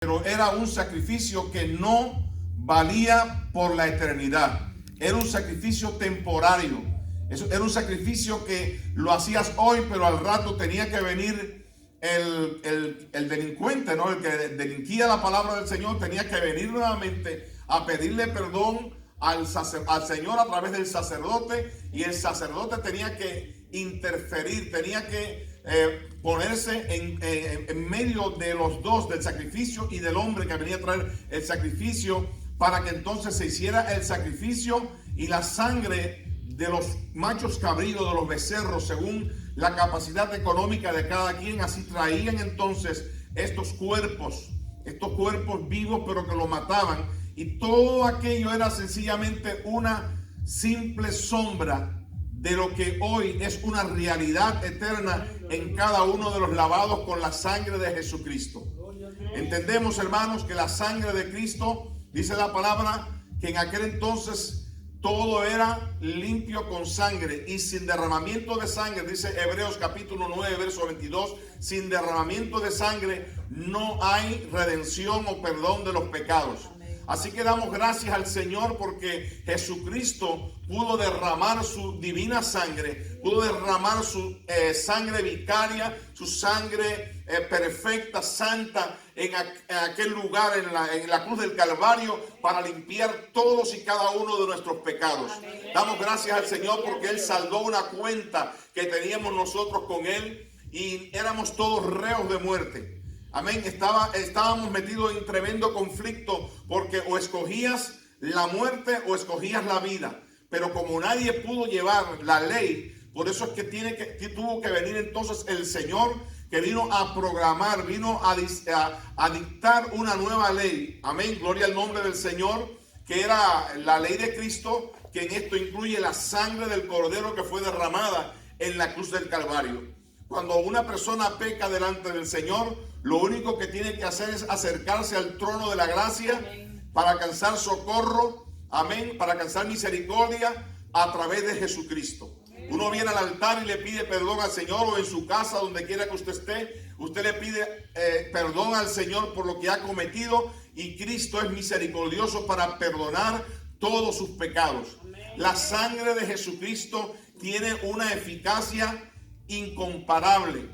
pero era un sacrificio que no valía por la eternidad. Era un sacrificio temporario. Era un sacrificio que lo hacías hoy, pero al rato tenía que venir el delincuente, ¿no? El que delinquía la palabra del Señor tenía que venir nuevamente a pedirle perdón al Señor a través del sacerdote, y el sacerdote tenía que interferir, tenía que ponerse en medio de los dos, del sacrificio y del hombre que venía a traer el sacrificio, para que entonces se hiciera el sacrificio, y la sangre de los machos cabríos, de los becerros, según la capacidad económica de cada quien, así traían entonces estos cuerpos vivos, pero que lo mataban, y todo aquello era sencillamente una simple sombra de lo que hoy es una realidad eterna en cada uno de los lavados con la sangre de Jesucristo. Entendemos, hermanos, que la sangre de Cristo, dice la palabra, que en aquel entonces todo era limpio con sangre y sin derramamiento de sangre, dice Hebreos capítulo 9, verso 22, sin derramamiento de sangre no hay redención o perdón de los pecados. Así que damos gracias al Señor porque Jesucristo pudo derramar su divina sangre, pudo derramar su sangre vicaria, su sangre perfecta, santa, en aquel lugar, en la cruz del Calvario, para limpiar todos y cada uno de nuestros pecados. Damos gracias al Señor porque Él saldó una cuenta que teníamos nosotros con Él, y éramos todos reos de muerte. Amén. Estábamos metidos en tremendo conflicto, porque o escogías la muerte o escogías la vida. Pero como nadie pudo llevar la ley, por eso es que tuvo que venir entonces el Señor, que vino a programar, vino a dictar una nueva ley. Amén. Gloria al nombre del Señor, que era la ley de Cristo, que en esto incluye la sangre del Cordero que fue derramada en la cruz del Calvario. Cuando una persona peca delante del Señor, lo único que tiene que hacer es acercarse al trono de la gracia para alcanzar socorro, amén, para alcanzar misericordia a través de Jesucristo. Uno viene al altar y le pide perdón al Señor, o en su casa, donde quiera que usted esté, usted le pide perdón al Señor por lo que ha cometido, y Cristo es misericordioso para perdonar todos sus pecados. La sangre de Jesucristo tiene una eficacia incomparable,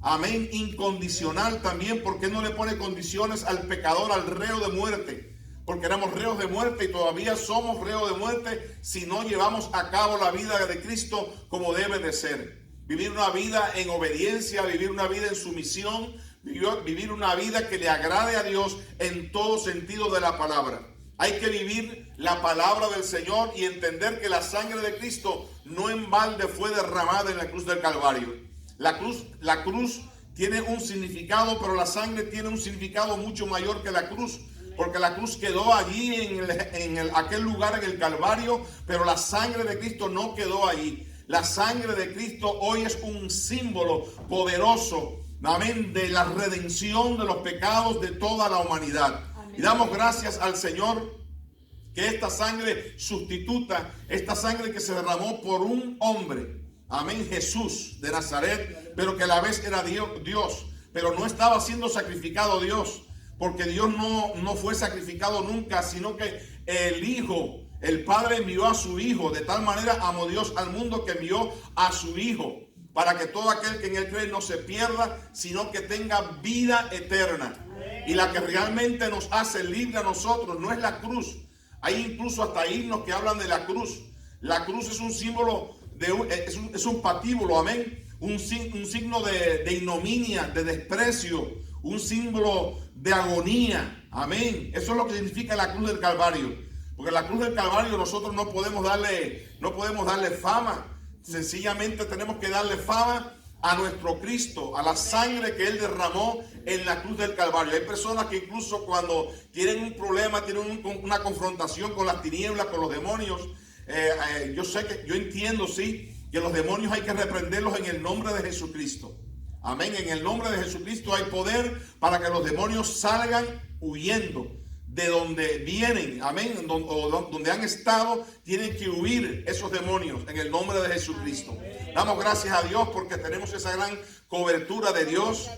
amén, incondicional también, porque no le pone condiciones al pecador, al reo de muerte, porque éramos reos de muerte y todavía somos reos de muerte si no llevamos a cabo la vida de Cristo como debe de ser. Vivir una vida en obediencia, vivir una vida en sumisión, vivir una vida que le agrade a Dios en todo sentido de la palabra. Hay que vivir la palabra del Señor y entender que la sangre de Cristo no en balde fue derramada en la cruz del Calvario. La cruz tiene un significado, pero la sangre tiene un significado mucho mayor que la cruz, porque la cruz quedó allí en aquel lugar, en el Calvario, pero la sangre de Cristo no quedó allí. La sangre de Cristo hoy es un símbolo poderoso, amén, de la redención de los pecados de toda la humanidad. Y damos gracias al Señor que esta sangre sustituta, esta sangre que se derramó por un hombre, amén, Jesús de Nazaret, pero que a la vez era Dios, pero no estaba siendo sacrificado Dios, porque Dios no fue sacrificado nunca, sino que el Hijo, el Padre envió a su Hijo. De tal manera amó Dios al mundo que envió a su Hijo, para que todo aquel que en él cree no se pierda, sino que tenga vida eterna. Y la que realmente nos hace libre a nosotros no es la cruz. Hay incluso hasta himnos que hablan de la cruz. La cruz es un símbolo, es un patíbulo, amén. Un signo de ignominia, de desprecio, un símbolo de agonía, amén. Eso es lo que significa la cruz del Calvario. Porque la cruz del Calvario nosotros no podemos darle fama. Sencillamente tenemos que darle fama a nuestro Cristo, a la sangre que Él derramó en la cruz del Calvario. Hay personas que incluso cuando tienen un problema, tienen una confrontación con las tinieblas, con los demonios, yo entiendo, sí, que los demonios hay que reprenderlos en el nombre de Jesucristo. Amén. En el nombre de Jesucristo hay poder para que los demonios salgan huyendo de donde vienen, amén, donde han estado. Tienen que huir esos demonios en el nombre de Jesucristo. Damos gracias a Dios porque tenemos esa gran cobertura de Dios.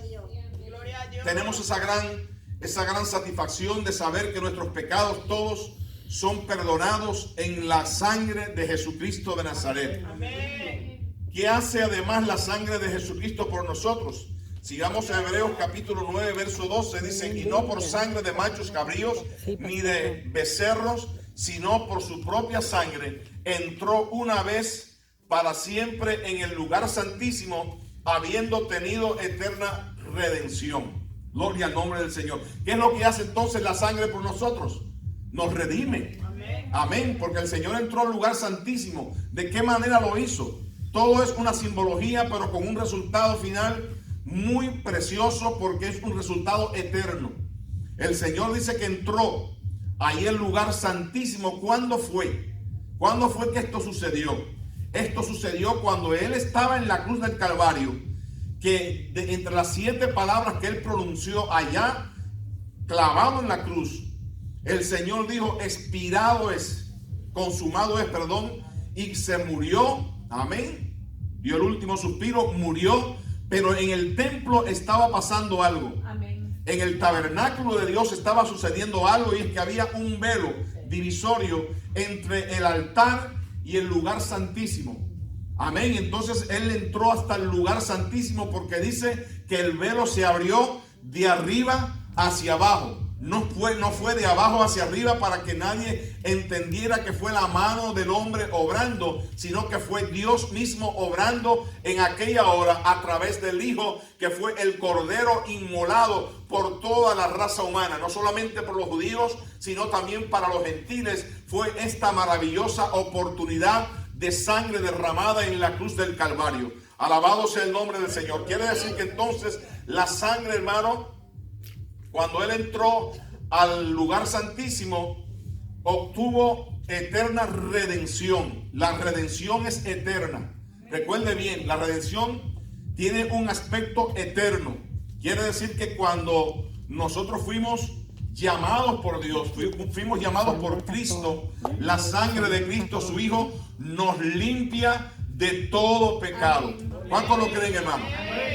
Tenemos esa gran esa gran satisfacción de saber que nuestros pecados todos son perdonados en la sangre de Jesucristo de Nazaret. Amén. ¿Qué hace además la sangre de Jesucristo por nosotros? Sigamos en Hebreos capítulo 9, verso 12, dice: y no por sangre de machos cabríos ni de becerros, sino por su propia sangre entró una vez para siempre en el lugar santísimo, habiendo tenido eterna redención. Gloria al nombre del Señor. ¿Qué es lo que hace entonces la sangre por nosotros? Nos redime. Amén. Amén, porque el Señor entró al lugar santísimo. ¿De qué manera lo hizo? Todo es una simbología, pero con un resultado final muy precioso, porque es un resultado eterno. El Señor dice que entró ahí al lugar santísimo. ¿Cuándo fue? ¿Cuándo fue que esto sucedió? Esto sucedió cuando Él estaba en la cruz del Calvario, que entre las 7 palabras que Él pronunció allá, clavado en la cruz, el Señor dijo: expirado es, consumado es, perdón, y se murió. Amén. Dio el último suspiro, murió. Pero en el templo estaba pasando algo. Amén. En el tabernáculo de Dios estaba sucediendo algo, y es que había un velo divisorio entre el altar y el lugar santísimo. Amén. Entonces Él entró hasta el lugar santísimo, porque dice que el velo se abrió de arriba hacia abajo. No fue de abajo hacia arriba para que nadie entendiera que fue la mano del hombre obrando, sino que fue Dios mismo obrando en aquella hora a través del Hijo, que fue el Cordero inmolado por toda la raza humana, no solamente por los judíos, sino también para los gentiles. Fue esta maravillosa oportunidad de sangre derramada en la cruz del Calvario. Alabado sea el nombre del Señor. Quiere decir que entonces la sangre, hermano, cuando Él entró al lugar santísimo, obtuvo eterna redención. La redención es eterna. Recuerde bien, la redención tiene un aspecto eterno. Quiere decir que cuando nosotros fuimos llamados por Dios, fuimos llamados por Cristo, la sangre de Cristo, su Hijo, nos limpia de todo pecado. ¿Cuántos lo creen, hermano?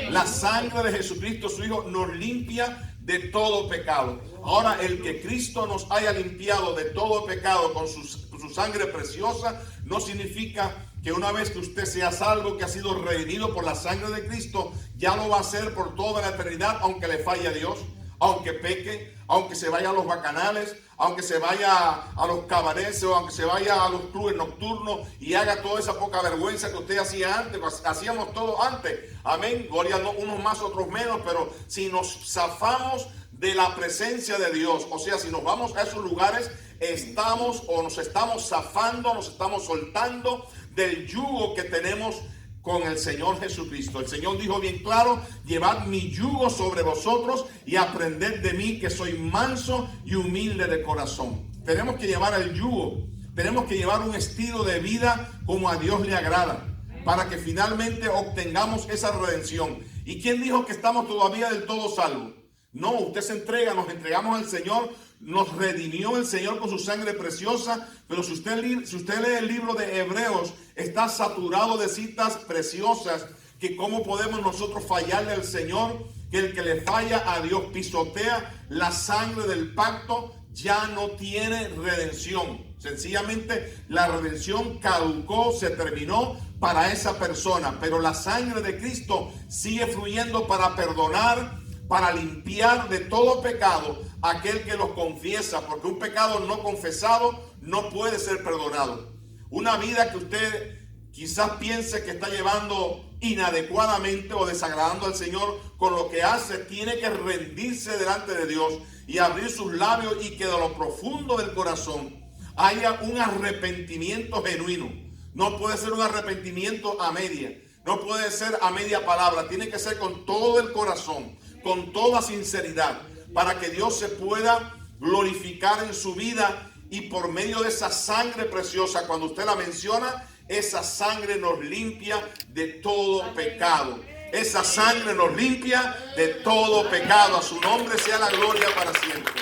La sangre de Jesucristo, su Hijo, nos limpia de todo pecado. Ahora, el que Cristo nos haya limpiado de todo pecado con su sangre preciosa, no significa que una vez que usted sea salvo, que ha sido redimido por la sangre de Cristo, ya lo va a hacer por toda la eternidad, aunque le falle a Dios, aunque peque, aunque se vaya a los bacanales, aunque se vaya a los cabarets, o aunque se vaya a los clubes nocturnos y haga toda esa poca vergüenza que usted hacía antes. Hacíamos todo antes. Amén. Gloria, no, unos más, otros menos, pero si nos zafamos de la presencia de Dios, o sea, si nos vamos a esos lugares, nos estamos zafando, nos estamos soltando del yugo que tenemos con el Señor Jesucristo. El Señor dijo bien claro: llevad mi yugo sobre vosotros y aprended de mí, que soy manso y humilde de corazón. Tenemos que llevar el yugo, tenemos que llevar un estilo de vida como a Dios le agrada, para que finalmente obtengamos esa redención. ¿Y quién dijo que estamos todavía del todo salvos? No, usted se entrega, nos entregamos al Señor, nos redimió el Señor con su sangre preciosa. Pero si usted lee el libro de Hebreos, está saturado de citas preciosas, que cómo podemos nosotros fallarle al Señor, que el que le falla a Dios pisotea la sangre del pacto, ya no tiene redención. Sencillamente la redención caducó, se terminó para esa persona, pero la sangre de Cristo sigue fluyendo para perdonar, para limpiar de todo pecado aquel que los confiesa, porque un pecado no confesado no puede ser perdonado. Una vida que usted quizás piense que está llevando inadecuadamente o desagradando al Señor con lo que hace, tiene que rendirse delante de Dios y abrir sus labios, y que de lo profundo del corazón haya un arrepentimiento genuino. No puede ser un arrepentimiento a media, no puede ser a media palabra, tiene que ser con todo el corazón, con toda sinceridad, para que Dios se pueda glorificar en su vida. Y por medio de esa sangre preciosa, cuando usted la menciona, esa sangre nos limpia de todo pecado. Esa sangre nos limpia de todo pecado. A su nombre sea la gloria para siempre.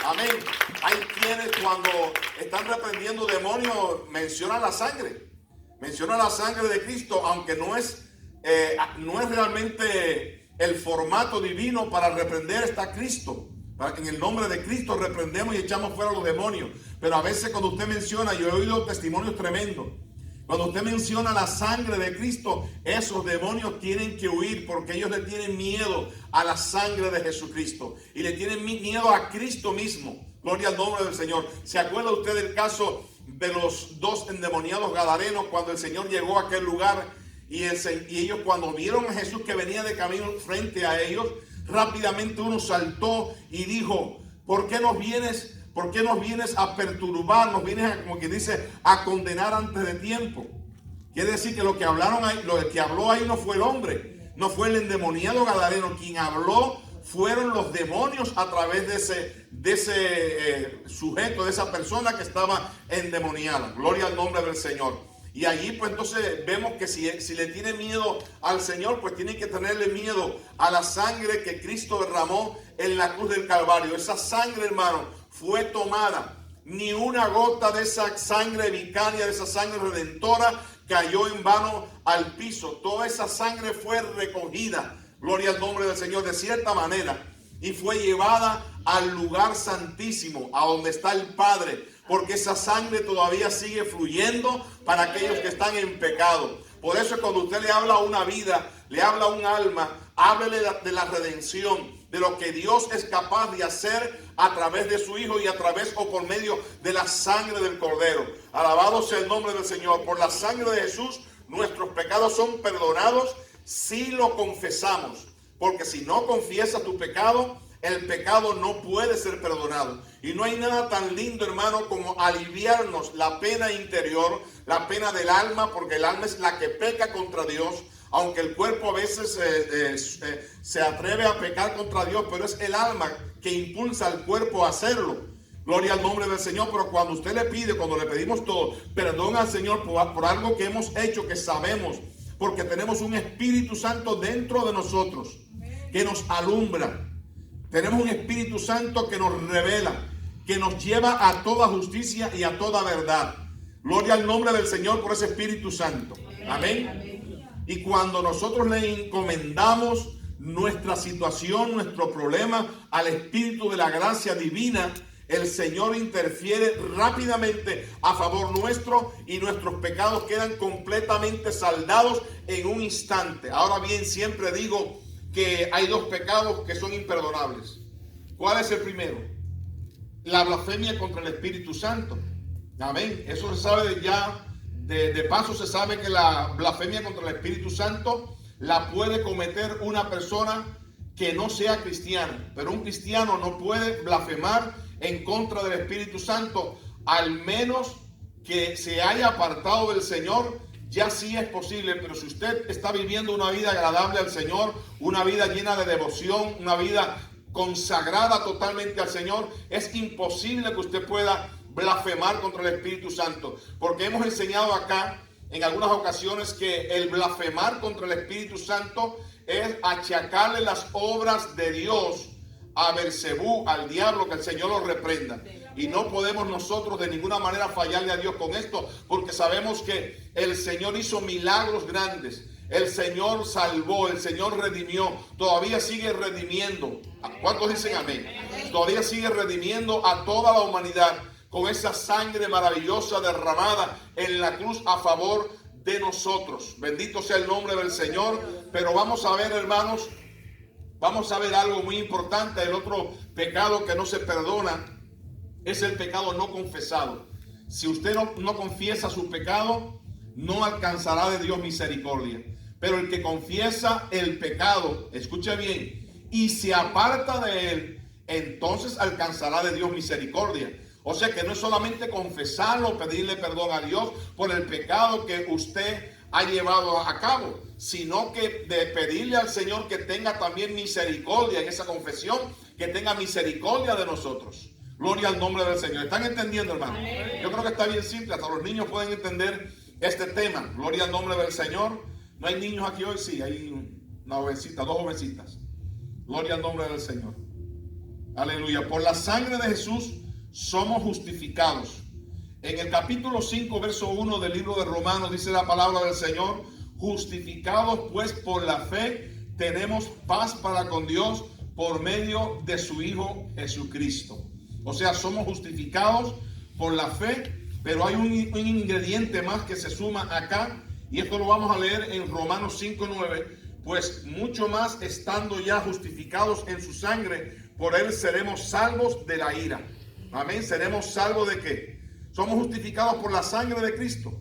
Amén. Hay quienes, cuando están reprendiendo demonios, mencionan la sangre. Mencionan la sangre de Cristo, aunque no es realmente el formato divino para reprender. Está Cristo. En el nombre de Cristo reprendemos y echamos fuera a los demonios. Pero a veces cuando usted menciona, yo he oído testimonios tremendos, cuando usted menciona la sangre de Cristo, esos demonios tienen que huir, porque ellos le tienen miedo a la sangre de Jesucristo y le tienen miedo a Cristo mismo. Gloria al nombre del Señor. ¿Se acuerda usted del caso de los dos endemoniados gadarenos cuando el Señor llegó a aquel lugar y ellos cuando vieron a Jesús que venía de camino frente a ellos, rápidamente uno saltó y dijo: ¿por qué nos vienes a perturbar? Nos vienes como quien dice, a condenar antes de tiempo. Quiere decir que lo que habló ahí no fue el hombre, no fue el endemoniado gadareno. Quien habló fueron los demonios a través de ese sujeto, de esa persona que estaba endemoniada. Gloria al nombre del Señor. Y allí pues entonces vemos que si le tiene miedo al Señor, pues tiene que tenerle miedo a la sangre que Cristo derramó en la cruz del Calvario. Esa sangre, hermano, fue tomada. Ni una gota de esa sangre vicaria, de esa sangre redentora, cayó en vano al piso. Toda esa sangre fue recogida, gloria al nombre del Señor, de cierta manera, y fue llevada al lugar santísimo, a donde está el Padre, porque esa sangre todavía sigue fluyendo para aquellos que están en pecado. Por eso cuando usted le habla a una vida, le habla a un alma, háblele de la redención, de lo que Dios es capaz de hacer a través de su Hijo y a través o por medio de la sangre del Cordero. Alabado sea el nombre del Señor. Por la sangre de Jesús nuestros pecados son perdonados si lo confesamos, porque si no confiesas tu pecado, el pecado no puede ser perdonado. Y no hay nada tan lindo, hermano, como aliviarnos la pena interior, la pena del alma, porque el alma es la que peca contra Dios. Aunque el cuerpo a veces se atreve a pecar contra Dios, pero es el alma que impulsa al cuerpo a hacerlo. Gloria al nombre del Señor. Pero cuando usted le pide, cuando le pedimos todo, perdón al Señor por algo que hemos hecho, que sabemos, porque tenemos un Espíritu Santo dentro de nosotros que nos alumbra. Tenemos un Espíritu Santo que nos revela, que nos lleva a toda justicia y a toda verdad. Gloria al nombre del Señor por ese Espíritu Santo. Amén. Y cuando nosotros le encomendamos nuestra situación, nuestro problema al Espíritu de la gracia divina, el Señor interfiere rápidamente a favor nuestro y nuestros pecados quedan completamente saldados en un instante. Ahora bien, siempre digo que hay dos pecados que son imperdonables. ¿Cuál es el primero? La blasfemia contra el Espíritu Santo. Amén. Eso se sabe ya. De paso se sabe que la blasfemia contra el Espíritu Santo la puede cometer una persona que no sea cristiana. Pero un cristiano no puede blasfemar en contra del Espíritu Santo, al menos que se haya apartado del Señor. Ya sí es posible, pero si usted está viviendo una vida agradable al Señor, una vida llena de devoción, una vida consagrada totalmente al Señor, es imposible que usted pueda blasfemar contra el Espíritu Santo, porque hemos enseñado acá en algunas ocasiones que el blasfemar contra el Espíritu Santo es achacarle las obras de Dios a Beelzebú, al diablo, que el Señor lo reprenda. Y no podemos nosotros de ninguna manera fallarle a Dios con esto, porque sabemos que el Señor hizo milagros grandes, el Señor salvó, el Señor redimió, todavía sigue redimiendo. ¿Cuántos dicen amén? Todavía sigue redimiendo a toda la humanidad con esa sangre maravillosa derramada en la cruz a favor de nosotros. Bendito sea el nombre del Señor. Pero vamos a ver, hermanos, vamos a ver algo muy importante. El otro pecado que no se perdona es el pecado no confesado. Si usted no confiesa su pecado, no alcanzará de Dios misericordia. Pero el que confiesa el pecado, escuche bien, y se aparta de él, entonces alcanzará de Dios misericordia. O sea que no es solamente confesarlo, pedirle perdón a Dios por el pecado que usted ha llevado a cabo, sino que de pedirle al Señor que tenga también misericordia en esa confesión, que tenga misericordia de nosotros. Gloria al nombre del Señor. ¿Están entendiendo, hermano? Yo creo que está bien simple, hasta los niños pueden entender este tema. Gloria al nombre del Señor. ¿No hay niños aquí hoy? Sí, hay una jovencita, dos jovencitas. Gloria al nombre del Señor. Aleluya. Por la sangre de Jesús somos justificados. En el capítulo 5, verso 1 del libro de Romanos dice la palabra del Señor: justificados pues por la fe tenemos paz para con Dios por medio de su Hijo Jesucristo. O sea, somos justificados por la fe, pero hay un ingrediente más que se suma acá, y esto lo vamos a leer en Romanos 5:9. Pues mucho más estando ya justificados en su sangre, por él seremos salvos de la ira. Amén. ¿Seremos salvos de qué? Somos justificados por la sangre de Cristo.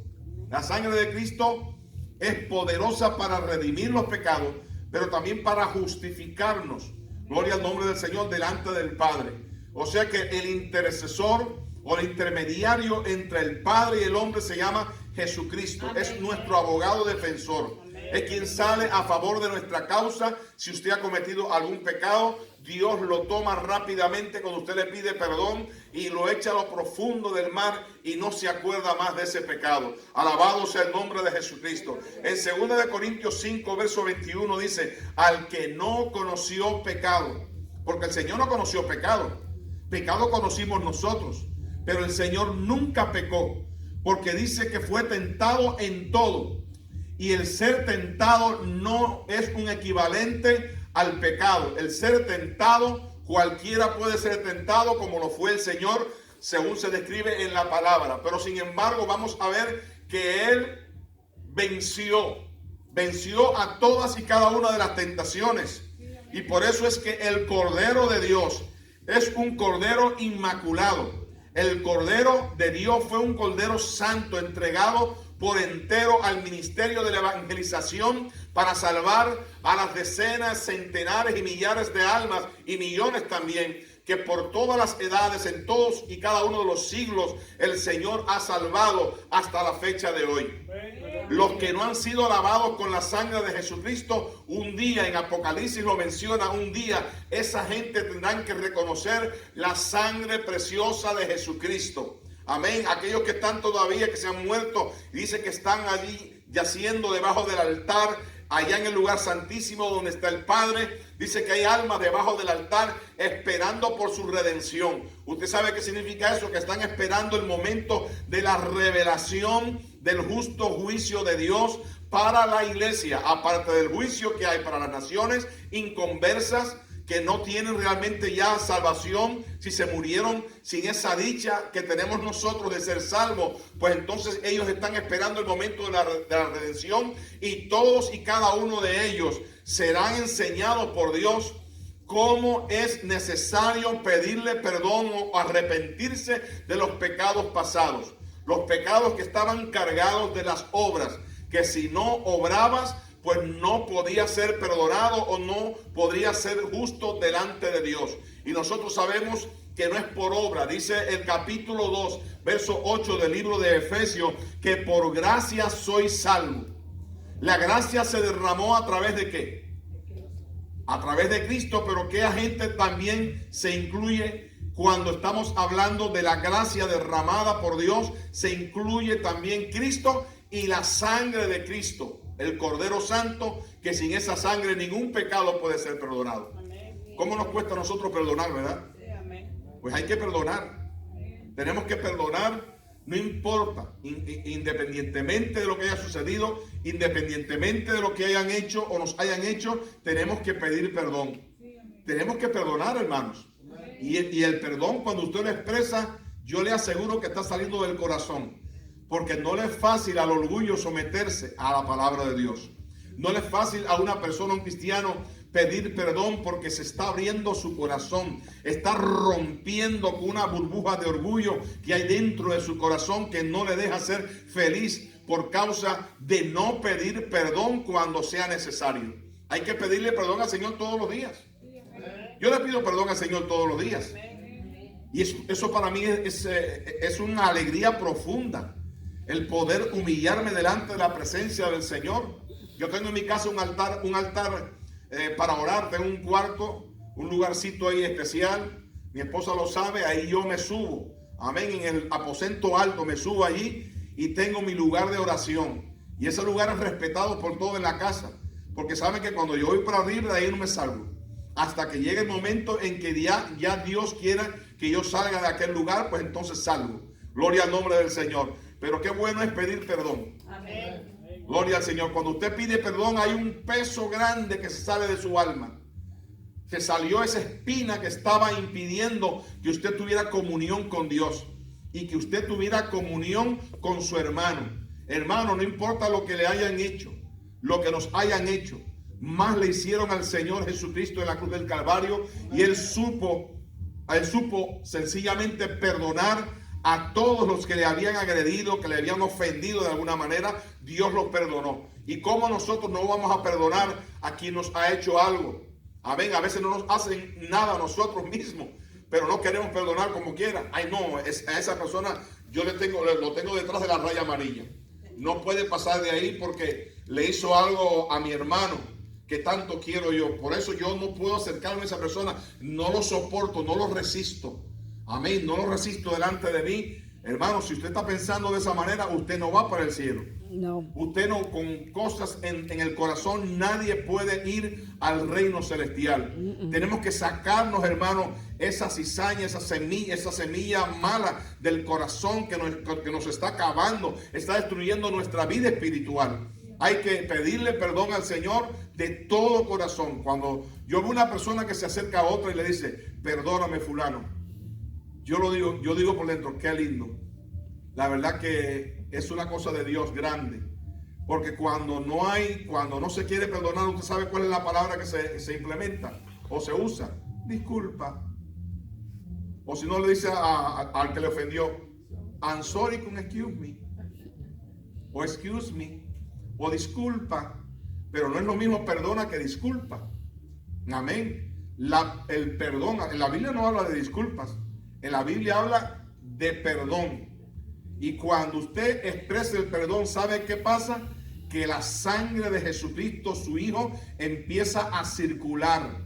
La sangre de Cristo es poderosa para redimir los pecados, pero también para justificarnos. Gloria al nombre del Señor delante del Padre. O sea que el intercesor o el intermediario entre el Padre y el hombre se llama Jesucristo. Amén. Es nuestro abogado defensor. Amén. Es quien sale a favor de nuestra causa. Si usted ha cometido algún pecado, Dios lo toma rápidamente cuando usted le pide perdón y lo echa a lo profundo del mar y no se acuerda más de ese pecado. Alabado sea el nombre de Jesucristo. En 2 Corintios 5, verso 21 dice: al que no conoció pecado, porque el Señor no conoció pecado. Pecado conocimos nosotros, pero el Señor nunca pecó, porque dice que fue tentado en todo. Y el ser tentado no es un equivalente al pecado. El ser tentado, cualquiera puede ser tentado como lo fue el Señor, según se describe en la palabra. Pero sin embargo vamos a ver que Él venció a todas y cada una de las tentaciones. Y por eso es que el Cordero de Dios es un Cordero inmaculado. El Cordero de Dios fue un Cordero santo, entregado por entero al ministerio de la evangelización para salvar a las decenas, centenares y millares de almas, y millones también, que por todas las edades, en todos y cada uno de los siglos, el Señor ha salvado hasta la fecha de hoy. Los que no han sido lavados con la sangre de Jesucristo, un día, en Apocalipsis lo menciona, un día esa gente tendrán que reconocer la sangre preciosa de Jesucristo. Amén. Aquellos que están todavía, que se han muerto, dice que están allí yaciendo debajo del altar, allá en el lugar santísimo donde está el Padre. Dice que hay almas debajo del altar esperando por su redención. ¿Usted sabe qué significa eso? Que están esperando el momento de la revelación del justo juicio de Dios para la iglesia, aparte del juicio que hay para las naciones inconversas, que no tienen realmente ya salvación. Si se murieron sin esa dicha que tenemos nosotros de ser salvos, pues entonces ellos están esperando el momento de la redención, y todos y cada uno de ellos serán enseñados por Dios cómo es necesario pedirle perdón o arrepentirse de los pecados pasados, los pecados que estaban cargados de las obras, que si no obrabas, pues no podía ser perdonado o no podría ser justo delante de Dios. Y nosotros sabemos que no es por obra. Dice el capítulo 2, verso 8 del libro de Efesios, que por gracia soy salvo. La gracia se derramó a través de ¿qué? A través de Cristo, pero ¿qué agente también se incluye cuando estamos hablando de la gracia derramada por Dios? Se incluye también Cristo y la sangre de Cristo, el Cordero Santo, que sin esa sangre ningún pecado puede ser perdonado. ¿Cómo nos cuesta a nosotros perdonar, verdad? Pues hay que perdonar. Tenemos que perdonar, no importa, independientemente de lo que haya sucedido, independientemente de lo que hayan hecho o nos hayan hecho, tenemos que pedir perdón. Tenemos que perdonar, hermanos. Y el perdón, cuando usted lo expresa, yo le aseguro que está saliendo del corazón. Porque no le es fácil al orgullo someterse a la palabra de Dios. No le es fácil a una persona, un cristiano, pedir perdón, porque se está abriendo su corazón. Está rompiendo con una burbuja de orgullo que hay dentro de su corazón, que no le deja ser feliz por causa de no pedir perdón cuando sea necesario. Hay que pedirle perdón al Señor todos los días. Yo le pido perdón al Señor todos los días. Y eso para mí es una alegría profunda. El poder humillarme delante de la presencia del Señor. Yo tengo en mi casa un altar para orar. Tengo un cuarto, un lugarcito ahí especial. Mi esposa lo sabe, ahí yo me subo. Amén, en el aposento alto me subo allí y tengo mi lugar de oración. Y ese lugar es respetado por todos en la casa, porque saben que cuando yo voy para arriba, de ahí no me salgo. Hasta que llegue el momento en que ya Dios quiera que yo salga de aquel lugar, pues entonces salgo. Gloria al nombre del Señor. Pero qué bueno es pedir perdón. Amén. Gloria al Señor. Cuando usted pide perdón, hay un peso grande que se sale de su alma. Se salió esa espina que estaba impidiendo que usted tuviera comunión con Dios y que usted tuviera comunión con su hermano. Hermano, no importa lo que le hayan hecho, lo que nos hayan hecho, más le hicieron al Señor Jesucristo en la cruz del Calvario, y Él supo sencillamente perdonar a todos los que le habían agredido, que le habían ofendido de alguna manera. Dios los perdonó. ¿Y cómo nosotros no vamos a perdonar a quien nos ha hecho algo? Amén. A veces no nos hacen nada a nosotros mismos, pero no queremos perdonar como quiera. Ay, no, a esa persona lo tengo detrás de la raya amarilla. No puede pasar de ahí porque le hizo algo a mi hermano que tanto quiero yo. Por eso yo no puedo acercarme a esa persona. No lo soporto, no lo resisto. Amén. No lo resisto delante de mí. Hermano, si usted está pensando de esa manera, usted no va para el cielo. No. Usted no, con cosas en el corazón, nadie puede ir al reino celestial. Tenemos que sacarnos, hermano, esa cizaña, esa semilla mala del corazón que nos está acabando, está destruyendo nuestra vida espiritual. Hay que pedirle perdón al Señor de todo corazón. Cuando yo veo una persona que se acerca a otra y le dice, perdóname fulano, yo digo por dentro, qué lindo. La verdad que es una cosa de Dios grande. Porque cuando no se quiere perdonar, usted sabe cuál es la palabra que se implementa o se usa. Disculpa. O si no, le dice al que le ofendió, I'm sorry con excuse me. O excuse me. O disculpa. Pero no es lo mismo perdona que disculpa. Amén. El perdón, en la Biblia no habla de disculpas. En la Biblia habla de perdón. Y cuando usted expresa el perdón, ¿sabe qué pasa? Que la sangre de Jesucristo, su Hijo, empieza a circular.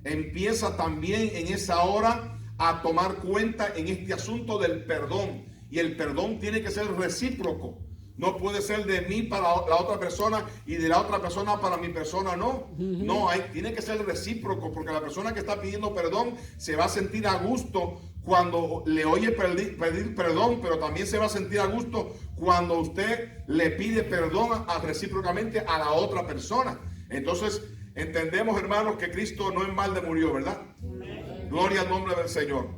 Empieza también en esa hora a tomar cuenta en este asunto del perdón. Y el perdón tiene que ser recíproco. No puede ser de mí para la otra persona y de la otra persona para mi persona, no. No, tiene que ser recíproco, porque la persona que está pidiendo perdón se va a sentir a gusto cuando le oye pedir perdón, pero también se va a sentir a gusto cuando usted le pide perdón recíprocamente a la otra persona. Entonces, entendemos, hermanos, que Cristo no en balde murió, ¿verdad? Amén. Gloria al nombre del Señor.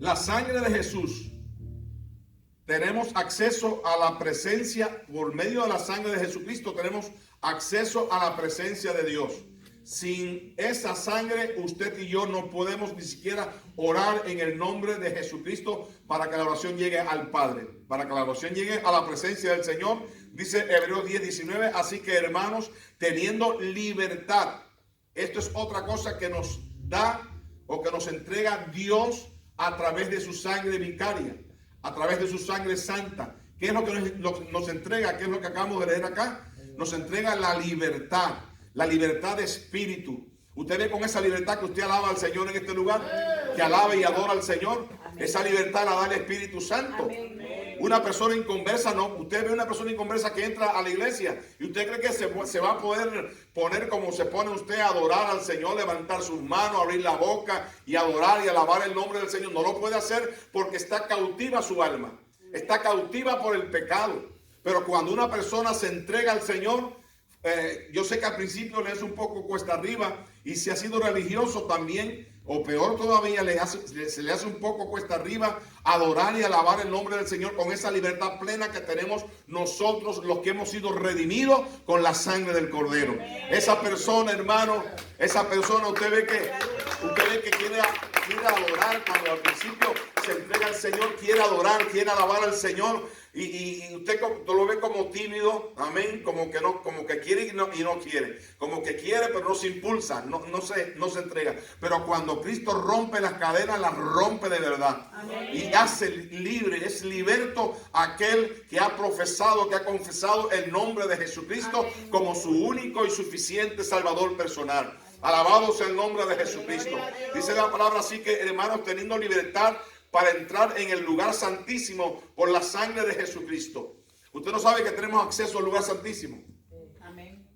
La sangre de Jesús. Tenemos acceso a la presencia, por medio de la sangre de Jesucristo, tenemos acceso a la presencia de Dios. Sin esa sangre, usted y yo no podemos ni siquiera orar en el nombre de Jesucristo para que la oración llegue al Padre, para que la oración llegue a la presencia del Señor. Dice Hebreos 10:19, así que hermanos, teniendo libertad, esto es otra cosa que nos da o que nos entrega Dios a través de su sangre vicaria, a través de su sangre santa. ¿Qué es lo que nos entrega? ¿Qué es lo que acabamos de leer acá? Nos entrega la libertad de espíritu. Usted ve con esa libertad que usted alaba al Señor en este lugar, que alaba y adora al Señor. Esa libertad la da el Espíritu Santo. Una persona inconversa, no. Usted ve una persona inconversa que entra a la iglesia y usted cree que se va a poder poner como se pone usted a adorar al Señor, levantar sus manos, abrir la boca y adorar y alabar el nombre del Señor. No lo puede hacer porque está cautiva su alma. Está cautiva por el pecado. Pero cuando una persona se entrega al Señor, yo sé que al principio le es un poco cuesta arriba, y si ha sido religioso también, o peor todavía, se le hace un poco cuesta arriba adorar y alabar el nombre del Señor con esa libertad plena que tenemos nosotros, los que hemos sido redimidos con la sangre del Cordero. Esa persona, hermano, esa persona, usted ve que quiere adorar. Cuando al principio se entrega al Señor, quiere adorar, quiere alabar al Señor. Y usted lo ve como tímido, amén, como que quiere y no quiere, como que quiere pero no se impulsa, no se entrega. Pero cuando Cristo rompe las cadenas, las rompe de verdad. Amén. Y hace libre, es liberto aquel que ha profesado, que ha confesado el nombre de Jesucristo, amén, como su único y suficiente Salvador personal. Alabado sea el nombre de Jesucristo. Dice la palabra así que, hermanos, teniendo libertad para entrar en el lugar santísimo por la sangre de Jesucristo. Usted no sabe que tenemos acceso al lugar santísimo. Amén.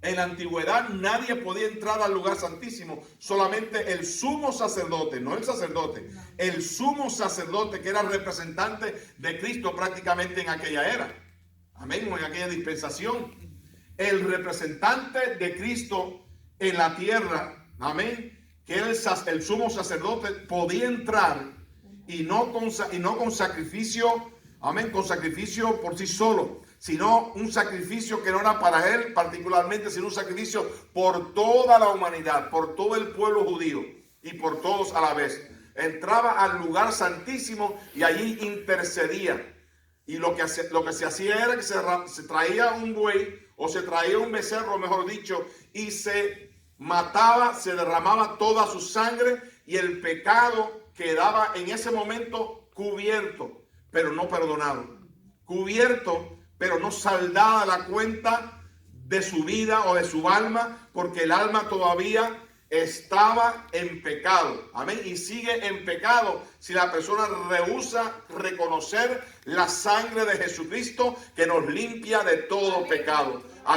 En la antigüedad nadie podía entrar al lugar santísimo, solamente el sumo sacerdote, no el sacerdote, el sumo sacerdote, que era representante de Cristo prácticamente en aquella era. Amén, en aquella dispensación. El representante de Cristo en la tierra, amén, que el sumo sacerdote podía entrar y no con sacrificio, amén, con sacrificio por sí solo, sino un sacrificio que no era para él particularmente, sino un sacrificio por toda la humanidad, por todo el pueblo judío y por todos a la vez. Entraba al lugar santísimo y allí intercedía. Y lo que se hacía era que se traía un buey o se traía un becerro, mejor dicho, y se mataba, se derramaba toda su sangre y el pecado quedaba en ese momento cubierto, pero no perdonado. Cubierto, pero no saldada la cuenta de su vida o de su alma, porque el alma todavía estaba en pecado, amén, y sigue en pecado si la persona rehúsa reconocer la sangre de Jesucristo que nos limpia de todo pecado.